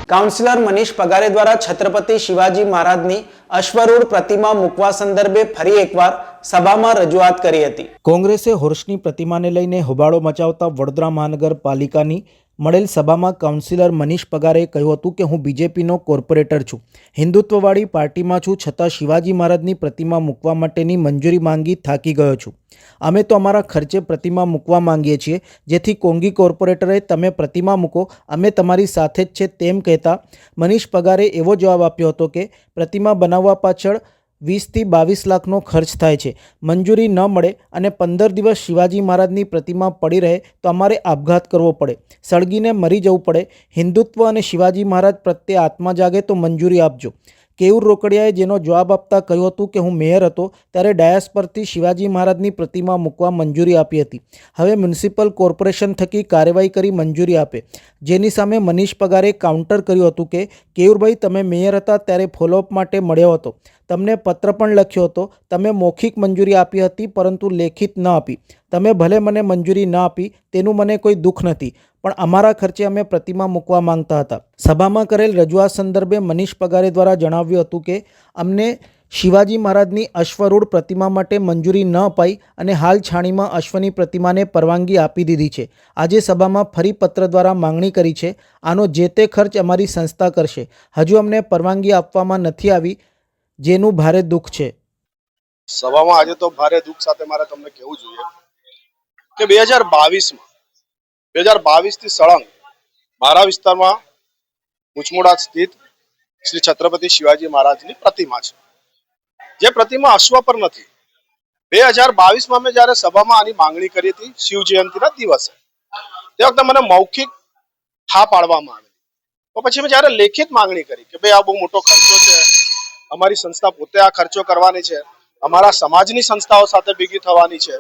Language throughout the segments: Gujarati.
કાઉન્સિલર મનીષ પગારે દ્વારા છત્રપતિ શિવાજી મહારાજની અશ્વરૂઢ પ્રતિમા મૂકવા સંદર્ભે ફરી એકવાર સભામાં રજૂઆત કરી હતી। કોંગ્રેસે હોર્સની પ્રતિમાને લઈને હોબાળો મચાવતા વડોદરા મહાનગરપાલિકાની મળેલ સભામાં કાઉન્સિલર મનીષ પગારે કહ્યું હતું કે હું બીજેપીનો કોર્પોરેટર છું, હિન્દુત્વવાળી પાર્ટીમાં છું, છતાં શિવાજી મહારાજની પ્રતિમા મૂકવા માટેની મંજૂરી માંગી થાકી ગયો છું। અમે તો અમારા ખર્ચે પ્રતિમા મૂકવા માંગીએ છીએ, જેથી કોંગી કોર્પોરેટરે તમે પ્રતિમા મૂકો, અમે તમારી સાથે જ છે તેમ કહેતા મનીષ પગારે એવો જવાબ આપ્યો હતો કે પ્રતિમા બનાવવા પાછળ 20 થી 22 લાખનો ખર્ચ થાય છે, મંજૂરી ન મળે અને 15 દિવસ શિવાજી મહારાજની પ્રતિમા પડી રહે તો અમારે આપઘાત કરવો પડે, સળગીને મરી જવું પડે। હિન્દુત્વ અને શિવાજી મહારાજ પ્રત્યે આત્મા જાગે તો મંજૂરી આપજો। કેયુર રોકડિયાએ જેનો જવાબ આપતા કહ્યું હતું કે હું મેયર હતો ત્યારે ડાયસ પરથી શિવાજી મહારાજની પ્રતિમા મૂકવા મંજૂરી આપી હતી, હવે મ્યુનિસિપલ કોર્પોરેશન થકી કાર્યવાહી કરી મંજૂરી આપે। જેની સામે મનીષ પગારે કાઉન્ટર કર્યું હતું કે કેયુરભાઈ, તમે મેયર હતા ત્યારે ફોલોઅપ માટે મળ્યો હતો, તમને પત્ર પણ લખ્યો હતો, તમે મૌખિક મંજૂરી આપી હતી પરંતુ લેખિત ન આપી। તમે ભલે મને મંજૂરી ન આપી તેનું મને કોઈ દુઃખ નથી, પણ અમારા ખર્ચે અમે પ્રતિમા મૂકવા માંગતા હતા। સભામાં કરેલ રજૂઆત સંદર્ભે મનીષ પગારે દ્વારા જણાવ્યું હતું કે અમને શિવાજી મહારાજની અશ્વરૂઢ પ્રતિમા માટે મંજૂરી ન અપાઈ અને હાલ છાણીમાં અશ્વની પ્રતિમાને પરવાનગી આપી દીધી છે। આજે સભામાં ફરી પત્ર દ્વારા માંગણી કરી છે, આનો જે તે ખર્ચ અમારી સંસ્થા કરશે, હજુ અમને પરવાનગી આપવામાં નથી આવી, જેનું ભારે દુઃખ છે। સભામાં આજે તો ભારે દુઃખ સાથે મારે તમને કહેવું જોઈએ કે 2022 થી સળંગ મારા વિસ્તારમાં મુચમોડા સ્થિત શ્રી છત્રપતિ શિવાજી મહારાજની પ્રતિમા છે, જે પ્રતિમા અશ્વ પર નથી। 2022માં મેં જ્યારે સભામાં આની માંગણી કરી હતી શિવ જયંતિના દિવસે, તે વખતે મને મૌખિક હા પાડવામાં આવી, તો પછી મેં જ્યારે લેખિત માંગણી કરી કે ભાઈ આ બહુ મોટો ખર્ચો છે, અમારી સંસ્થા પોતે આ ખર્ચો કરવાની છે, અમારા સમાજની સંસ્થાઓ સાથે ભેગી થવાની છે,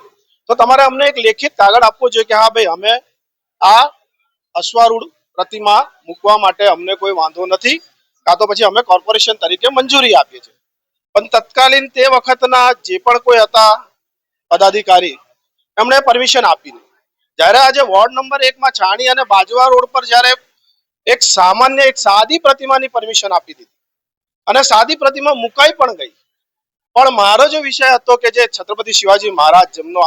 તો તમારે અમને એક લેખિત કાગળ આપવો જોઈએ કે હા ભાઈ અમે આ અશ્વારૂઢ પ્રતિમા મૂકવા માટે અમને કોઈ વાંધો નથી, કાં તો પછી અમે કોર્પોરેશન તરીકે મંજૂરી આપીએ છીએ। પણ તત્કાલીન તે વખતના જે પણ કોઈ હતા પદાધિકારી, એમણે પરમિશન આપી નહીં। જ્યારે આજે વોર્ડ નંબર 1 માં છાણી અને બાજવા રોડ પર જ્યારે એક સામાન્ય એક સાદી પ્રતિમાની પરમિશન આપી દીધી અને સાદી પ્રતિમા મુકાઈ પણ ગઈ, પણ મારો જે વિષય હતો કે જે છત્રપતિ શિવાજી મહારાજ જેમનો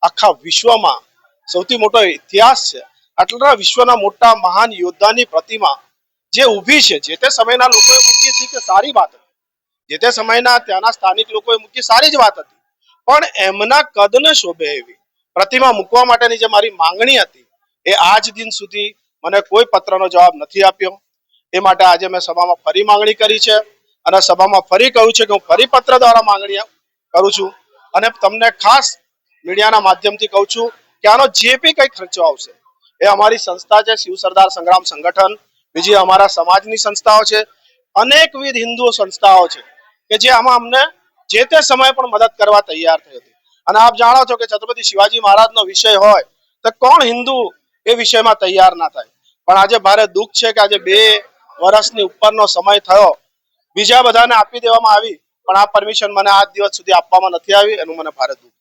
આખા વિશ્વમાં સૌથી મોટો ઇતિહાસ છે, આટલા વિશ્વના મોટા મહાન યોદ્ધાની પ્રતિમા જે ઊભી છે, જે તે સમયના લોકોએ મૂકી હતી કે સારી વાત હતી, જે તે સમયના ત્યાંના સ્થાનિક લોકોએ મૂકી સારી જ વાત હતી, પણ એમના કદને શોભે એવી પ્રતિમા મૂકવા માટેની જે મારી માંગણી હતી એ આજ દિન સુધી મને કોઈ પત્રનો જવાબ નથી આપ્યો। એ માટે આજે મેં સભામાં ફરી માંગણી કરી છે અને સભામાં ફરી કહ્યું છે કે હું ફરી પત્ર દ્વારા માંગણી કરું છું અને તમને ખાસ મીડિયાના માધ્યમથી કહું છું કે આનો જે બી કંઈ ખર્ચો આવશે એ અમારી સંસ્થા છે શિવ સરદાર સંગ્રામ સંગઠન, બીજી અમારા સમાજની સંસ્થાઓ છે, અનેકવિધ હિન્દુ સંસ્થાઓ છે કે જે આમાં અમને જે તે સમયે પણ મદદ કરવા તૈયાર થઈ હતી। અને આપ જાણો છો કે છત્રપતિ શિવાજી મહારાજનો વિષય હોય તો કોણ હિન્દુ એ વિષયમાં તૈયાર ના થાય, પણ આજે ભારે દુઃખ છે કે આજે 2 વર્ષની ઉપરનો સમય થયો, બીજા બધાને આપી દેવામાં આવી, પણ આ પરમિશન મને આજ દિવસ સુધી આપવામાં નથી આવી, એનું મને ભારે દુઃખ છે।